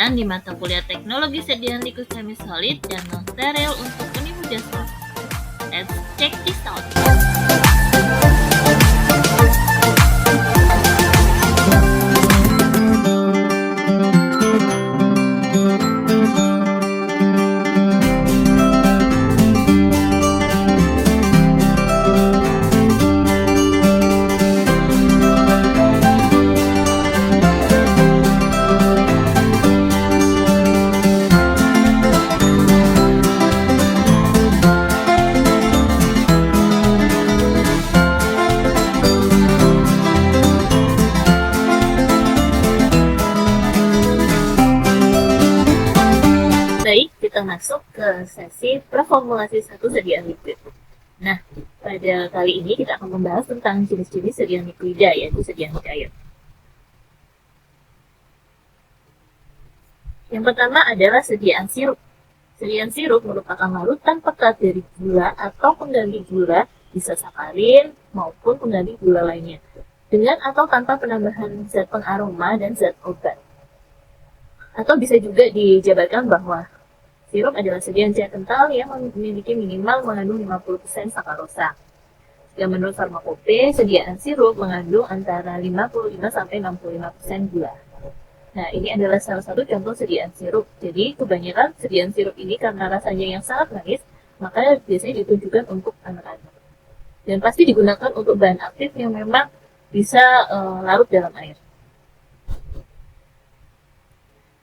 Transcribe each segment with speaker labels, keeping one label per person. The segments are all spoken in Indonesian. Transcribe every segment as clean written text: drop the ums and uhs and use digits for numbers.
Speaker 1: pelajaran di mata kuliah Teknologi Sajian Liquid Semi Solid dan Non-Steril untuk Universitas. Let's check this out. Baik, kita masuk ke sesi preformulasi 1 sediaan liquid. Nah, pada kali ini kita akan membahas tentang jenis-jenis sediaan liquida, yaitu sediaan cair. Yang pertama adalah sediaan sirup. Sediaan sirup merupakan larutan pekat dari gula atau pengganti gula, bisa sakarin maupun pengganti gula lainnya, dengan atau tanpa penambahan zat pengaroma dan zat obat. Atau bisa juga dijabarkan bahwa sirup adalah sediaan cair kental yang memiliki minimal mengandung 50% sakarosa. Yang menurut Farmakope, sediaan sirup mengandung antara 55-65% gula. Nah, ini adalah salah satu contoh sediaan sirup. Jadi, kebanyakan sediaan sirup ini karena rasanya yang sangat manis, maka biasanya ditunjukkan untuk anak-anak. Dan pasti digunakan untuk bahan aktif yang memang bisa larut dalam air.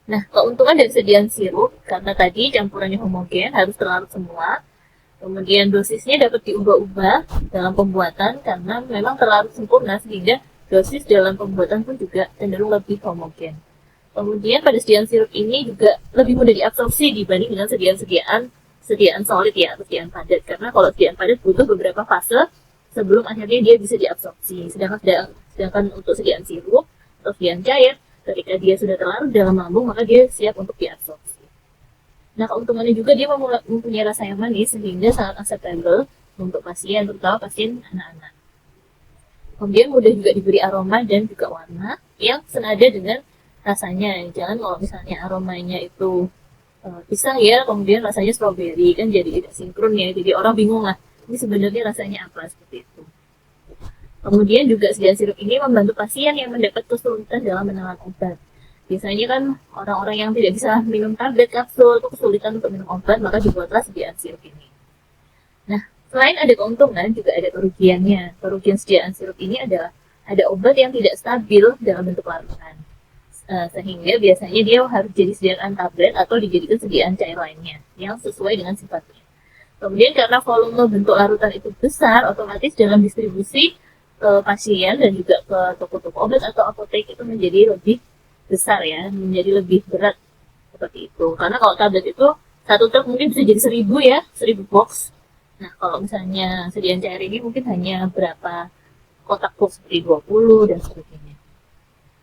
Speaker 1: Nah, keuntungan dari sediaan sirup, karena tadi campurannya homogen, harus terlarut semua. Kemudian dosisnya dapat diubah-ubah dalam pembuatan, karena memang terlarut sempurna, sehingga dosis dalam pembuatan pun juga cenderung lebih homogen. Kemudian pada sediaan sirup ini juga lebih mudah diabsorpsi dibanding dengan sediaan solid ya, atau sediaan padat. Karena kalau sediaan padat butuh beberapa fase sebelum akhirnya dia bisa diabsorpsi. Sedangkan untuk sediaan sirup atau sediaan cair, ketika dia sudah terlarut dalam lambung, maka dia siap untuk diabsorpsi. Nah, keuntungannya juga dia mempunyai rasa yang manis, sehingga sangat acceptable untuk pasien, terutama pasien anak-anak. Kemudian mudah juga diberi aroma dan juga warna yang senada dengan rasanya. Jangan kalau misalnya aromanya itu pisang ya, kemudian rasanya stroberi, kan jadi tidak sinkron ya, jadi orang bingung lah, ini sebenarnya rasanya apa, seperti itu. Kemudian juga sediaan sirup ini membantu pasien yang mendapat kesulitan dalam menelan obat. Biasanya kan orang-orang yang tidak bisa minum tablet kapsul itu kesulitan untuk minum obat, maka dibuatlah sediaan sirup ini. Nah, selain ada keuntungan, juga ada kerugiannya. Kerugian sediaan sirup ini adalah ada obat yang tidak stabil dalam bentuk larutan. Sehingga biasanya dia harus jadi sediaan tablet atau dijadikan sediaan cair lainnya yang sesuai dengan sifatnya. Kemudian karena volume bentuk larutan itu besar, otomatis dalam distribusi ke pasien dan juga ke toko-toko obat atau apotek itu menjadi lebih besar ya, menjadi lebih berat seperti itu. Karena kalau tablet itu satu truk mungkin bisa jadi 1000 ya, 1000 box. Nah, kalau misalnya sediaan cair ini mungkin hanya berapa kotak box, seperti 20 dan sebagainya.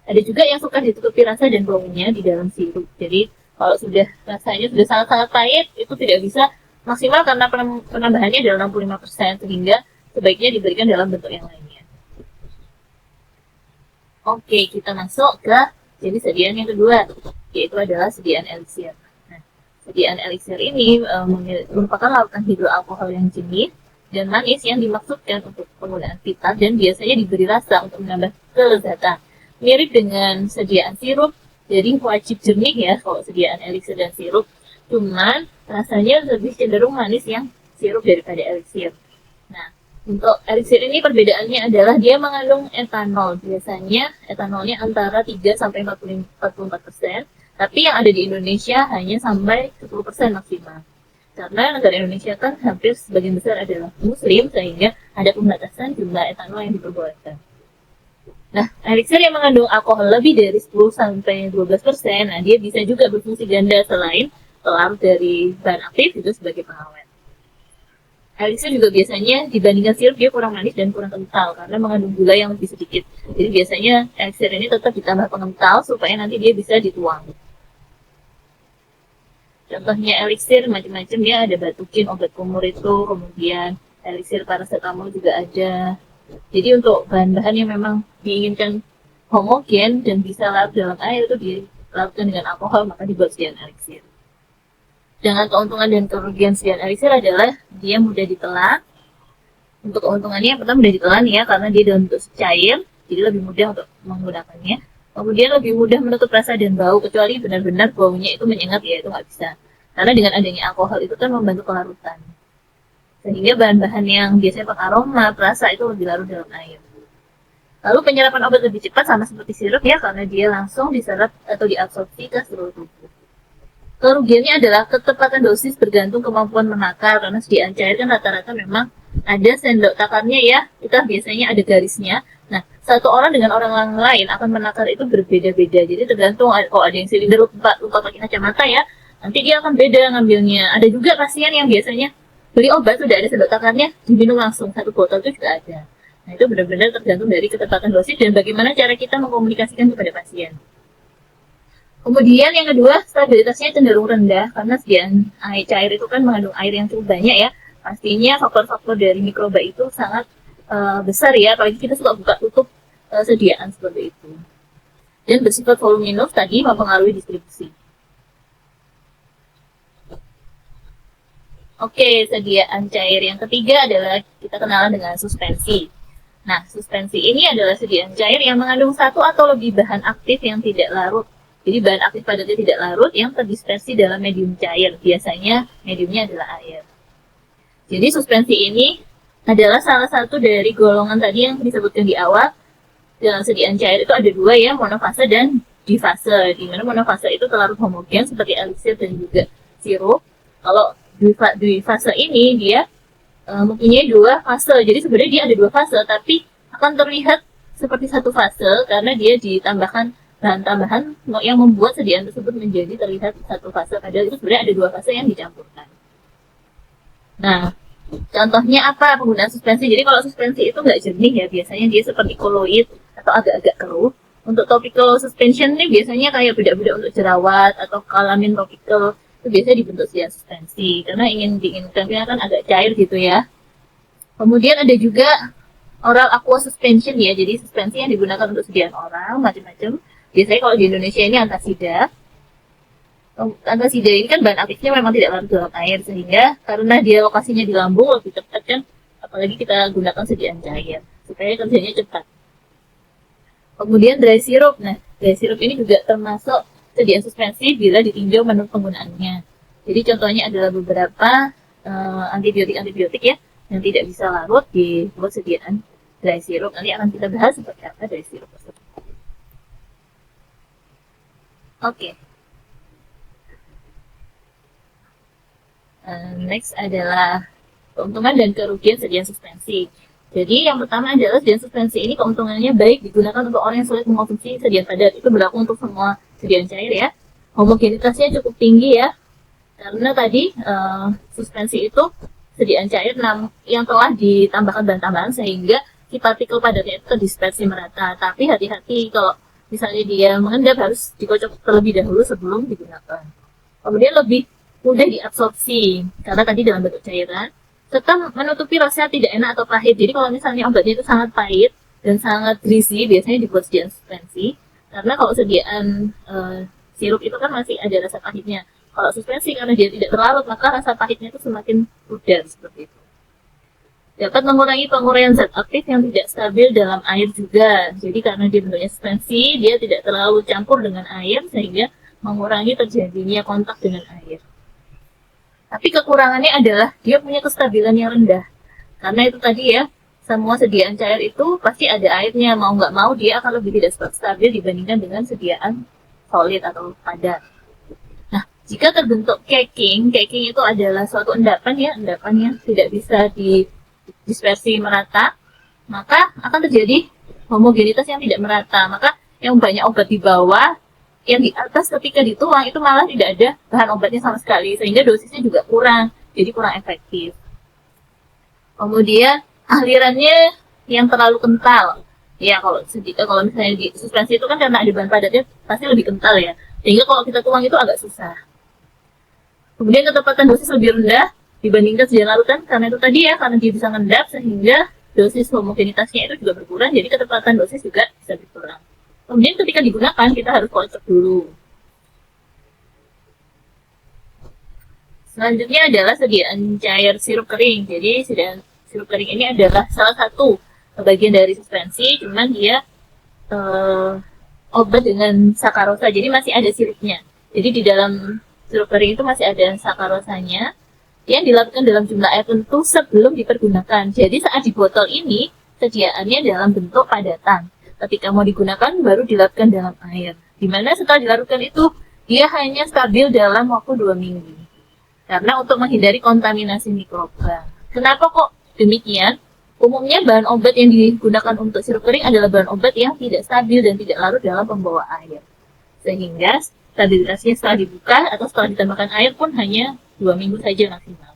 Speaker 1: Ada juga yang suka ditutupi rasa dan baunya di dalam sirup. Jadi kalau rasanya sudah sangat-sangat pahit, itu tidak bisa maksimal karena penambahannya adalah 65%, sehingga sebaiknya diberikan dalam bentuk yang lainnya. Oke, kita masuk ke jenis sediaan yang kedua, yaitu adalah sediaan eliksir. Nah, sediaan eliksir ini merupakan larutan hidroalkohol yang jernih dan manis yang dimaksudkan untuk penggunaan vital dan biasanya diberi rasa untuk menambah kelezatan. Mirip dengan sediaan sirup, jadi wajib jernih ya kalau sediaan eliksir dan sirup. Cuman rasanya lebih cenderung manis yang sirup daripada eliksir. Nah, untuk eliksir ini perbedaannya adalah dia mengandung etanol. Biasanya etanolnya antara 3-44%, tapi yang ada di Indonesia hanya sampai 10% maksimal. Karena negara Indonesia kan hampir sebagian besar adalah muslim, sehingga ada pembatasan jumlah etanol yang diperbolehkan. Nah, eliksir yang mengandung alkohol lebih dari 10-12%, nah dia bisa juga berfungsi ganda selain larut dari bahan aktif itu sebagai pengawet. Eliksir juga biasanya dibandingkan sirup dia kurang manis dan kurang kental karena mengandung gula yang lebih sedikit. Jadi biasanya eliksir ini tetap ditambah pengental supaya nanti dia bisa dituang. Contohnya eliksir macam-macam ya, ada batukin, obat kumur itu, kemudian eliksir paracetamol juga ada. Jadi untuk bahan-bahan yang memang diinginkan homogen dan bisa larut dalam air itu dilarutkan dengan alkohol, maka dibuat sediaan eliksir. Dengan keuntungan dan kerugian sediaan eliksir adalah dia mudah ditelan. Untuk keuntungannya yang pertama mudah ditelan ya, karena dia dalam bentuk cair, jadi lebih mudah untuk menggunakannya. Kemudian lebih mudah menutup rasa dan bau, kecuali benar-benar baunya itu menyengat ya, itu nggak bisa. Karena dengan adanya alkohol itu kan membantu kelarutan. Sehingga bahan-bahan yang biasanya pengaroma, perasa itu lebih larut dalam air. Lalu penyerapan obat lebih cepat sama seperti sirup ya, karena dia langsung diserap atau diabsorpsi ke seluruh tubuh. Kerugiannya adalah ketepatan dosis bergantung kemampuan menakar, karena sediaan cair kan rata-rata memang ada sendok takarnya ya, kita biasanya ada garisnya. Nah, satu orang dengan orang lain akan menakar itu berbeda-beda, jadi tergantung kalau ada yang silinder lupa pakai kacamata ya, nanti dia akan beda ngambilnya. Ada juga pasien yang biasanya beli obat sudah ada sendok takarnya, diminum langsung satu botol itu juga ada. Nah, itu benar-benar tergantung dari ketepatan dosis dan bagaimana cara kita mengkomunikasikan kepada pasien. Kemudian yang kedua, stabilitasnya cenderung rendah karena sediaan air cair itu kan mengandung air yang cukup banyak ya. Pastinya faktor-faktor dari mikroba itu sangat besar ya, apalagi kita suka buka tutup sediaan seperti itu. Dan bersifat voluminous tadi mempengaruhi distribusi. Oke, sediaan cair yang ketiga adalah kita kenalan dengan suspensi. Nah, suspensi ini adalah sediaan cair yang mengandung satu atau lebih bahan aktif yang tidak larut. Jadi bahan aktif padatnya tidak larut yang terdispersi dalam medium cair. Biasanya mediumnya adalah air. Jadi suspensi ini adalah salah satu dari golongan tadi yang disebutkan di awal. Dalam sediaan cair itu ada dua ya, monofase dan difase. Di mana monofase itu terlarut homogen seperti eliksir dan juga sirup. Kalau difase ini dia mempunyai dua fase. Jadi sebenarnya dia ada dua fase, tapi akan terlihat seperti satu fase karena dia ditambahkan bahan tambahan yang membuat sediaan tersebut menjadi terlihat satu fase. Padahal itu sebenarnya ada dua fase yang dicampurkan. Nah, contohnya apa penggunaan suspensi? Jadi kalau suspensi itu nggak jernih ya, biasanya dia seperti koloid atau agak-agak keruh. Untuk topical suspension ini biasanya kayak bedak-bedak untuk jerawat atau kalamin topical itu biasanya dibentuk sediaan suspensi karena diinginkan kan agak cair gitu ya. Kemudian ada juga oral aqua suspension ya, jadi suspensi yang digunakan untuk sediaan oral macam-macam. Biasanya kalau di Indonesia ini antasida. Antasida ini kan bahan aktifnya memang tidak larut dalam air, sehingga karena dia lokasinya di lambung lebih cepat kan, apalagi kita gunakan sediaan cair supaya kerjanya cepat. Kemudian dry syrup. Nah, dry syrup ini juga termasuk sediaan suspensi bila ditinjau menurut penggunaannya. Jadi contohnya adalah beberapa antibiotik ya yang tidak bisa larut dibuat sediaan dry syrup. Nanti akan kita bahas seperti apa dry syrup tersebut. Oke. Next adalah keuntungan dan kerugian sediaan suspensi. Jadi yang pertama adalah sediaan suspensi ini keuntungannya baik digunakan untuk orang yang sulit mengkonsumsi sediaan padat. Itu berlaku untuk semua sediaan cair ya. Homogenitasnya cukup tinggi ya. Karena tadi suspensi itu sediaan cair yang telah ditambahkan bahan tambahan sehingga si partikel padatnya itu terdispersi merata. Tapi hati-hati kalau misalnya dia mengendap harus dikocok terlebih dahulu sebelum digunakan. Kemudian lebih mudah diabsorpsi karena tadi dalam bentuk cairan, serta menutupi rasa tidak enak atau pahit. Jadi kalau misalnya obatnya itu sangat pahit dan sangat greasy, biasanya dibuat sediaan suspensi. Karena kalau sediaan sirup itu kan masih ada rasa pahitnya. Kalau suspensi karena dia tidak terlarut, maka rasa pahitnya itu semakin pudar seperti itu. Dapat mengurangi penguraian zat aktif yang tidak stabil dalam air juga. Jadi karena dia bentuknya suspensi, dia tidak terlalu campur dengan air sehingga mengurangi terjadinya kontak dengan air. Tapi kekurangannya adalah dia punya kestabilan yang rendah. Karena itu tadi ya, semua sediaan cair itu pasti ada airnya. Mau nggak mau dia akan lebih tidak stabil dibandingkan dengan sediaan solid atau padat. Nah, jika terbentuk caking itu adalah suatu endapan yang tidak bisa dispersi merata, maka akan terjadi homogenitas yang tidak merata. Maka yang banyak obat di bawah, yang di atas ketika dituang itu malah tidak ada bahan obatnya sama sekali, sehingga dosisnya juga kurang, jadi kurang efektif. Kemudian alirannya yang terlalu kental. Ya kalau misalnya di suspensi itu kan karena ada bahan padatnya pasti lebih kental ya, sehingga kalau kita tuang itu agak susah. Kemudian ketepatan dosis lebih rendah dibandingkan sediaan larutan karena itu tadi ya, karena dia bisa ngendap sehingga dosis homogenitasnya itu juga berkurang, jadi ketepatan dosis juga bisa berkurang. Kemudian ketika digunakan kita harus kocok dulu. Selanjutnya adalah sediaan cair sirup kering. Jadi sediaan sirup kering ini adalah salah satu bagian dari suspensi, cuman dia obat dengan sakarosa, jadi masih ada sirupnya. Jadi di dalam sirup kering itu masih ada sakarosanya yang dilakukan dalam jumlah air tentu sebelum dipergunakan. Jadi saat di botol ini sediaannya dalam bentuk padatan. Ketika mau digunakan baru dilakukan dalam air. Dimana setelah dilarutkan itu dia hanya stabil dalam waktu 2 minggu. Karena untuk menghindari kontaminasi mikroba. Kenapa kok demikian? Umumnya bahan obat yang digunakan untuk sirup kering adalah bahan obat yang tidak stabil dan tidak larut dalam pembawa air. Sehingga stabilitasnya setelah dibuka atau setelah ditambahkan air pun hanya 2 minggu saja maksimal.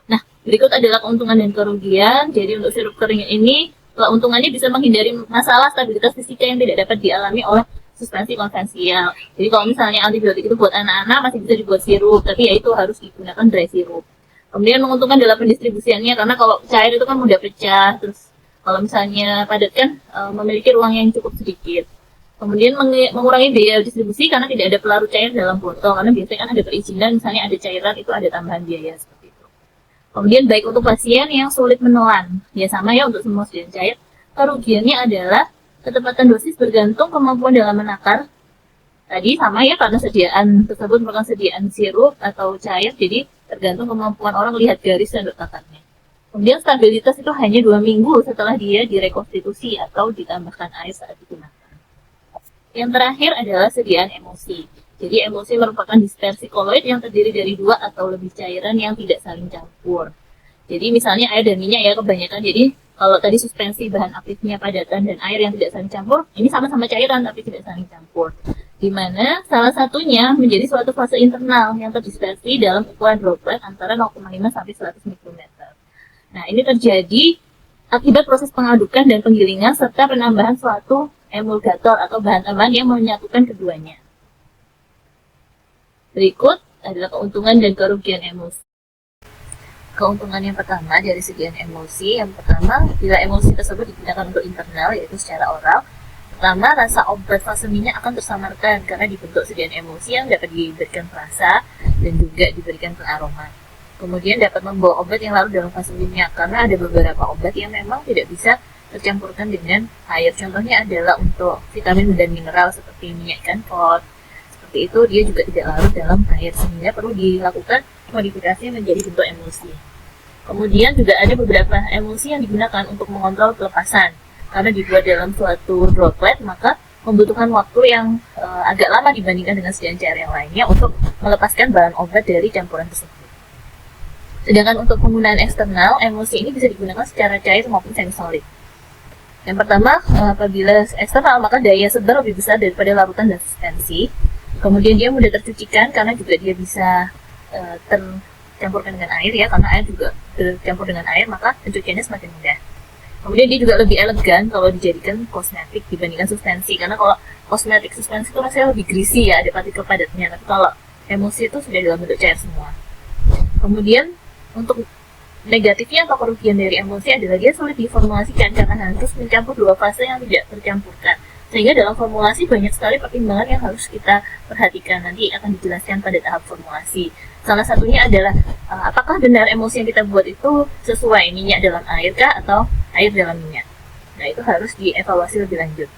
Speaker 1: Nah, berikut adalah keuntungan dan kerugian. Jadi untuk sirup kering ini, keuntungannya bisa menghindari masalah stabilitas fisika yang tidak dapat dialami oleh suspensi konvensional. Jadi kalau misalnya antibiotik itu buat anak-anak masih bisa dibuat sirup, tapi ya itu harus digunakan dry sirup. Kemudian menguntungkan dalam pendistribusiannya, karena kalau cair itu kan mudah pecah, terus kalau misalnya padat kan memiliki ruang yang cukup sedikit. Kemudian mengurangi biaya distribusi karena tidak ada pelarut cair dalam botol, karena biasanya kan ada perizinan, misalnya ada cairan itu ada tambahan biaya seperti itu. Kemudian baik untuk pasien yang sulit menelan, ya sama ya untuk semua sediaan cair. Kerugiannya adalah ketepatan dosis bergantung kemampuan dalam menakar. Tadi sama ya, karena sediaan tersebut merupakan sediaan sirup atau cair, jadi tergantung kemampuan orang lihat garis dan takarnya. Kemudian stabilitas itu hanya 2 minggu setelah dia direkonstitusi atau ditambahkan air saat digunakan. Yang terakhir adalah sediaan emulsi. Jadi emulsi merupakan dispersi koloid yang terdiri dari 2 atau lebih cairan yang tidak saling campur. Jadi misalnya air dan minyak ya kebanyakan, jadi kalau tadi suspensi bahan aktifnya padatan dan air yang tidak saling campur, ini sama-sama cairan tapi tidak saling campur. Di mana salah satunya menjadi suatu fase internal yang terdispersi dalam ukuran droplet antara 0,5 sampai 100 mikrometer. Nah, ini terjadi akibat proses pengadukan dan penggilingan serta penambahan suatu emulgator atau bahan tambahan yang menyatukan keduanya. Berikut adalah keuntungan dan kerugian emulsi. Keuntungan yang pertama dari sediaan emulsi, yang pertama, bila emulsi tersebut digunakan untuk internal, yaitu secara oral, pertama, rasa obat fase minyak akan tersamarkan karena dibentuk sediaan emulsi yang dapat diberikan perasa dan juga diberikan aroma. Kemudian dapat membawa obat yang larut dalam fase minyak karena ada beberapa obat yang memang tidak bisa tercampurkan dengan air. Contohnya adalah untuk vitamin dan mineral seperti minyak kanvot. Seperti itu dia juga tidak larut dalam air sehingga perlu dilakukan modifikasi menjadi bentuk emulsi. Kemudian juga ada beberapa emulsi yang digunakan untuk mengontrol pelepasan. Karena dibuat dalam suatu droplet, maka membutuhkan waktu yang agak lama dibandingkan dengan sediaan cair yang lainnya untuk melepaskan bahan obat dari campuran tersebut. Sedangkan untuk penggunaan eksternal, emulsi ini bisa digunakan secara cair maupun semi-solid. Yang pertama, apabila eksternal, maka daya sebar lebih besar daripada larutan dan suspensi. Kemudian dia mudah tercucikan karena juga dia bisa tercampurkan dengan air ya, karena air juga tercampur dengan air, maka pencuciannya semakin mudah. Kemudian dia juga lebih elegan kalau dijadikan kosmetik dibandingkan suspensi, karena kalau kosmetik suspensi itu rasanya lebih greasy ya, ada partikel padatnya, tapi kalau emulsi itu sudah dalam bentuk cair semua. Kemudian untuk negatifnya atau kerugian dari emulsi adalah dia sulit diformulasikan karena harus mencampur 2 fase yang tidak tercampurkan. Sehingga dalam formulasi banyak sekali pertimbangan yang harus kita perhatikan, nanti akan dijelaskan pada tahap formulasi. Salah satunya adalah apakah benar emulsi yang kita buat itu sesuai minyak dalam air kah atau air dalam minyak. Nah, itu harus dievaluasi lebih lanjut.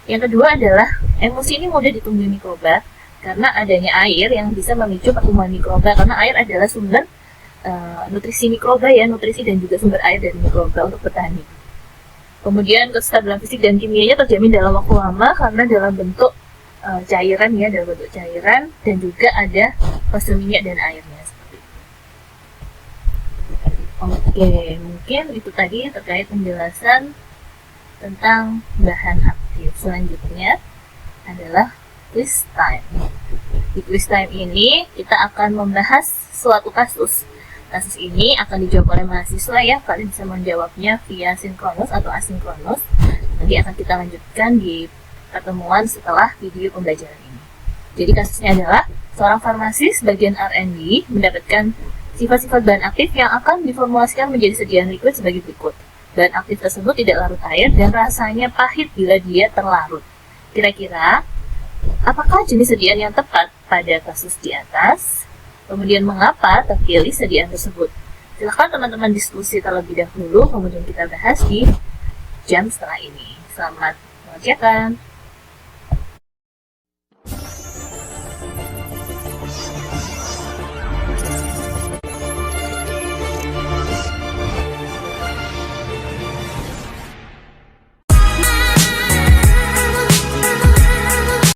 Speaker 1: Yang kedua adalah emulsi ini mudah ditumbuhi mikroba karena adanya air yang bisa memicu pertumbuhan mikroba, karena air adalah sumber nutrisi mikroba ya, nutrisi dan juga sumber air dari mikroba untuk bertahan hidup. Kemudian kestabilan fisik dan kimianya terjamin dalam waktu lama karena dalam bentuk cairan ya, dalam bentuk cairan, dan juga ada fase minyak dan airnya seperti itu. Oke, mungkin itu tadi terkait penjelasan tentang bahan aktif. Selanjutnya adalah quiz time. Di quiz time ini kita akan membahas suatu kasus. Kasus ini akan dijawab oleh mahasiswa ya, kalian bisa menjawabnya via sinkronus atau asinkronus. Nanti akan kita lanjutkan di pertemuan setelah video pembelajaran ini. Jadi kasusnya adalah seorang farmasis bagian R&D mendapatkan sifat-sifat bahan aktif yang akan diformulasikan menjadi sediaan liquid sebagai berikut. Bahan aktif tersebut tidak larut air dan rasanya pahit bila dia terlarut. Kira-kira apakah jenis sediaan yang tepat pada kasus di atas? Kemudian mengapa terpilih sediaan tersebut? Silahkan teman-teman diskusi terlebih dahulu, kemudian kita bahas di jam setengah ini. Selamat mengerjakan.